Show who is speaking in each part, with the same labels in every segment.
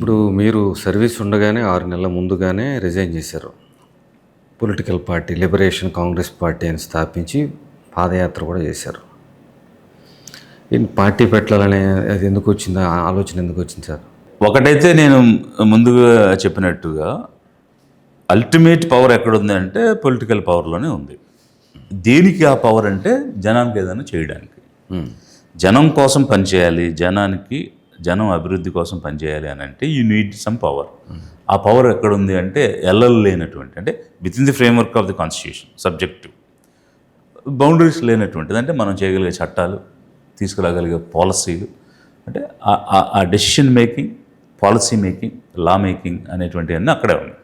Speaker 1: ఇప్పుడు మీరు సర్వీస్ ఉండగానే 6 నెలల ముందుగానే రిజైన్ చేశారు. Political party liberation Congress party అని స్థాపించి పాదయాత్ర కూడా చేశారు. పార్టీ పెట్టాలనే అది ఎందుకు వచ్చింది, ఆలోచన ఎందుకు వచ్చింది సార్?
Speaker 2: ఒకటైతే నేను ముందుగా చెప్పినట్టుగా అల్టిమేట్ పవర్ ఎక్కడుంది అంటే పొలిటికల్ పవర్లోనే ఉంది. దేనికి ఆ పవర్ అంటే జనానికి ఏదైనా చేయడానికి, జనం కోసం పనిచేయాలి, జనం అభివృద్ధి కోసం పనిచేయాలి అని అంటే యూ నీడ్ సమ్ పవర్. ఆ పవర్ ఎక్కడుంది అంటే లేనటువంటి, అంటే within the framework of the constitution, subjective boundaries లేనటువంటిది, అంటే మనం చేయగలిగే చట్టాలు, తీసుకురాగలిగే పాలసీలు, అంటే ఆ decision making, policy making, law making అనేటువంటివన్నీ అక్కడే ఉన్నాయి.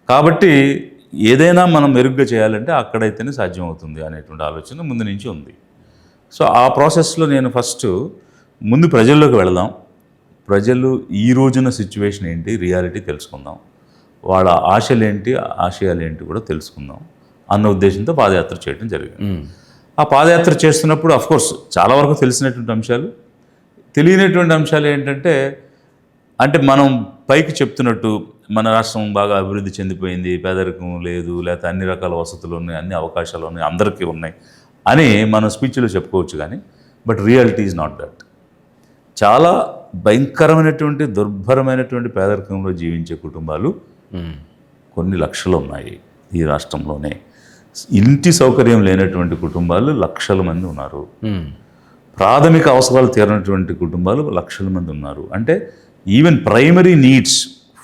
Speaker 2: కాబట్టి ఏదైనా మనం మెరుగ్గా చేయాలంటే అక్కడైతేనే సాధ్యమవుతుంది అనేటువంటి ఆలోచన ముందు నుంచి ఉంది. సో ఆ ప్రాసెస్లో నేను ముందు ప్రజల్లోకి వెళదాం, ప్రజలు ఈ రోజున సిచ్యువేషన్ ఏంటి, రియాలిటీ తెలుసుకుందాం, వాళ్ళ ఆశలేంటి, ఆశయాలు ఏంటి కూడా తెలుసుకుందాం అన్న ఉద్దేశంతో పాదయాత్ర చేయడం జరిగింది. ఆ పాదయాత్ర చేస్తున్నప్పుడు అఫ్కోర్స్ చాలా వరకు తెలిసినటువంటి అంశాలు, తెలియనటువంటి అంశాలు ఏంటంటే, అంటే మనం పైకి చెప్తున్నట్టు మన రాష్ట్రం బాగా అభివృద్ధి చెందిపోయింది, పేదరికం లేదు, లేకపోతే అన్ని రకాల వసతులు ఉన్నాయి, అన్ని అవకాశాలు ఉన్నాయి, అందరికీ ఉన్నాయి అని మనం స్పీచ్లో చెప్పుకోవచ్చు. కానీ but reality is not that. చాలా భయంకరమైనటువంటి, దుర్భరమైనటువంటి పేదరికంలో జీవించే కుటుంబాలు కొన్ని లక్షలు ఉన్నాయి ఈ రాష్ట్రంలోనే. ఇంటి సౌకర్యం లేనటువంటి కుటుంబాలు లక్షల మంది ఉన్నారు. ప్రాథమిక అవసరాలు తీరనటువంటి కుటుంబాలు లక్షల మంది ఉన్నారు. అంటే even primary needs,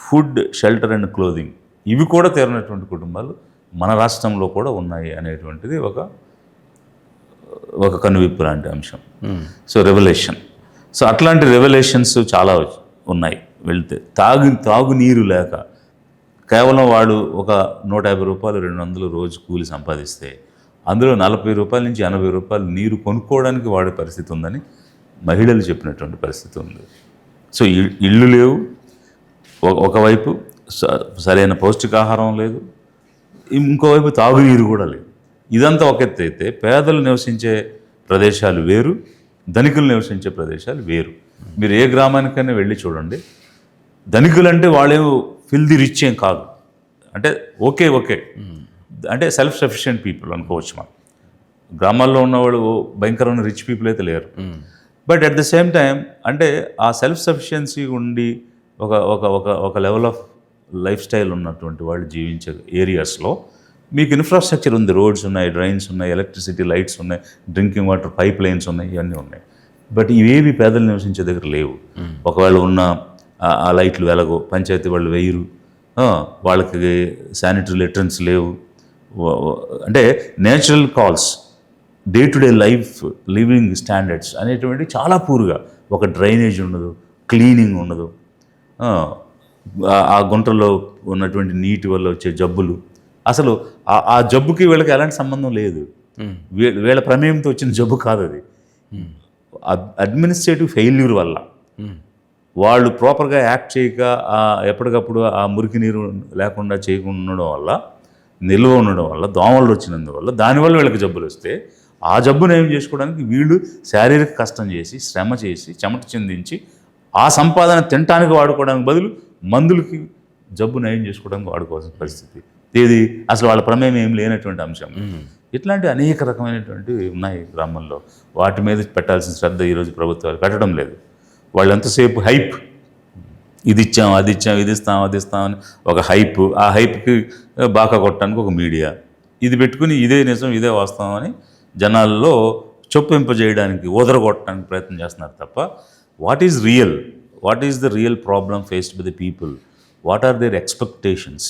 Speaker 2: food, shelter and clothing, ఇవి కూడా తీరనటువంటి కుటుంబాలు మన రాష్ట్రంలో కూడా ఉన్నాయి అనేటువంటిది ఒక కనువిప్పు లాంటి అంశం. So revolution. సో అట్లాంటి రెవల్యూషన్స్ చాలా ఉన్నాయి. వెళ్తే తాగునీరు లేక కేవలం వాడు ఒక 150 రూపాయలు 200 రోజు కూలి సంపాదిస్తే అందులో 40 రూపాయల నుంచి 80 రూపాయలు నీరు కొనుక్కోవడానికి వాడే పరిస్థితి ఉందని మహిళలు చెప్పినటువంటి పరిస్థితి ఉంది. సో ఇళ్ళు లేవు, ఒకవైపు సరైన పౌష్టికాహారం లేదు, ఇంకోవైపు తాగునీరు కూడా లేదు. ఇదంతా ఒక ఎత్తు అయితే పేదలు నివసించే ప్రదేశాలు వేరు, ధనికులు నివసించే ప్రదేశాలు వేరు. మీరు ఏ గ్రామానికైనా వెళ్ళి చూడండి, ధనికులు అంటే వాళ్ళేమో ఫిల్దీ రిచ్ ఏం కాదు, అంటే ఓకే అంటే సెల్ఫ్ సఫిషియెంట్ పీపుల్ అనుకోవచ్చు. మనం గ్రామాల్లో ఉన్నవాళ్ళు భయంకరమైన రిచ్ పీపుల్ అయితే లేరు. But at the same time అంటే ఆ సెల్ఫ్ సఫిషియన్సీ ఉండి ఒక లెవెల్ ఆఫ్ లైఫ్ స్టైల్ ఉన్నటువంటి వాళ్ళు జీవించే ఏరియాస్లో మీకు ఇన్ఫ్రాస్ట్రక్చర్ ఉంది, రోడ్స్ ఉన్నాయి, డ్రైన్స్ ఉన్నాయి, ఎలక్ట్రిసిటీ లైట్స్ ఉన్నాయి, డ్రింకింగ్ వాటర్ పైప్ లైన్స్ ఉన్నాయి, ఇవన్నీ ఉన్నాయి. బట్ ఇవేవి పేదలు నివసించే దగ్గర లేవు. ఒకవేళ ఉన్న ఆ లైట్లు వెలగో, పంచాయతీ వాళ్ళు వేయరు, వాళ్ళకి శానిటరీ లెటర్న్స్ లేవు. అంటే natural calls, day to day living standards అనేటువంటి చాలా పూర్గా, ఒక డ్రైనేజ్ ఉండదు, క్లీనింగ్ ఉండదు, ఆ గుంటలో ఉన్నటువంటి నీటి వల్ల వచ్చే జబ్బులు, అసలు ఆ జబ్బుకి వీళ్ళకి ఎలాంటి సంబంధం లేదు, వీళ్ళ ప్రమేయంతో వచ్చిన జబ్బు కాదు అది. అడ్మినిస్ట్రేటివ్ ఫెయిల్యూర్ వల్ల వాళ్ళు ప్రాపర్గా యాక్ట్ చేయక, ఎప్పటికప్పుడు ఆ మురికి నీరు లేకుండా చేయకుండా ఉండడం వల్ల, నిల్వ ఉండడం వల్ల, దోమలు వచ్చినందువల్ల, దానివల్ల వీళ్ళకి జబ్బులు వస్తే ఆ జబ్బును ఏం చేసుకోవడానికి వీళ్ళు శారీరక కష్టం చేసి, శ్రమ చేసి, చెమట చిందించి ఆ సంపాదన తినటానికి వాడుకోవడానికి బదులు మందులకి జబ్బు నయం చేసుకోవడానికి వాడుకోవాల్సిన పరిస్థితి. ఇది అసలు వాళ్ళ ప్రమేయం ఏం లేనటువంటి అంశం. ఇట్లాంటి అనేక రకమైనటువంటివి ఉన్నాయి గ్రామంలో. వాటి మీద పెట్టాల్సిన శ్రద్ధ ఈరోజు ప్రభుత్వాలు పెట్టడం లేదు. వాళ్ళు ఎంతసేపు హైప్, ఇది ఇచ్చాం, అది ఇచ్చాం, ఇది ఇస్తాం, అది ఇస్తామని ఒక హైప్, ఆ హైప్కి బాకా కొట్టడానికి ఒక మీడియా, ఇది పెట్టుకుని ఇదే నిజం, ఇదే వాస్తవం అని జనాల్లో చొప్పింపజేయడానికి, ఓదరగొట్టడానికి ప్రయత్నం చేస్తున్నారు తప్ప what is the real problem faced by the people, what are their expectations,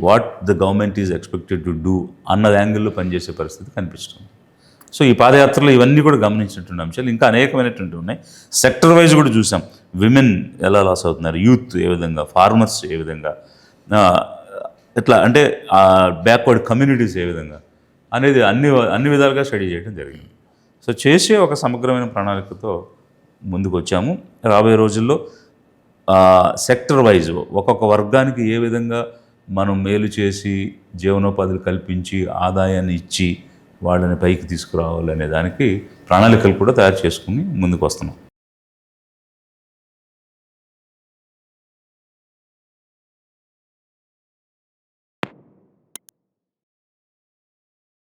Speaker 2: what the government is expected to do అన్న యాంగిల్లో పనిచేసే పరిస్థితి కనిపిస్తుంది. సో ఈ పాదయాత్రలో ఇవన్నీ కూడా గమనించినటువంటి అంశాలు ఇంకా అనేకమైనటువంటి ఉన్నాయి. సెక్టర్ వైజ్ కూడా చూసాం, విమెన్ ఎలా లాస్ అవుతున్నారు, యూత్ ఏ విధంగా, ఫార్మర్స్ ఏ విధంగా, ఇట్లా అంటే బ్యాక్వర్డ్ కమ్యూనిటీస్ ఏ విధంగా అనేది అన్ని విధాలుగా స్టడీ చేయడం జరిగింది. సో చేసే ఒక సమగ్రమైన ప్రణాళికతో ముందుకు వచ్చాము. రాబోయే రోజుల్లో సెక్టర్ వైజ్ ఒక్కొక్క వర్గానికి ఏ విధంగా మనం మేలు చేసి, జీవనోపాధులు కల్పించి, ఆదాయాన్ని ఇచ్చి వాళ్ళని పైకి తీసుకురావాలనే దానికి ప్రణాళికలు కూడా తయారు చేసుకుని ముందుకు వస్తున్నాం.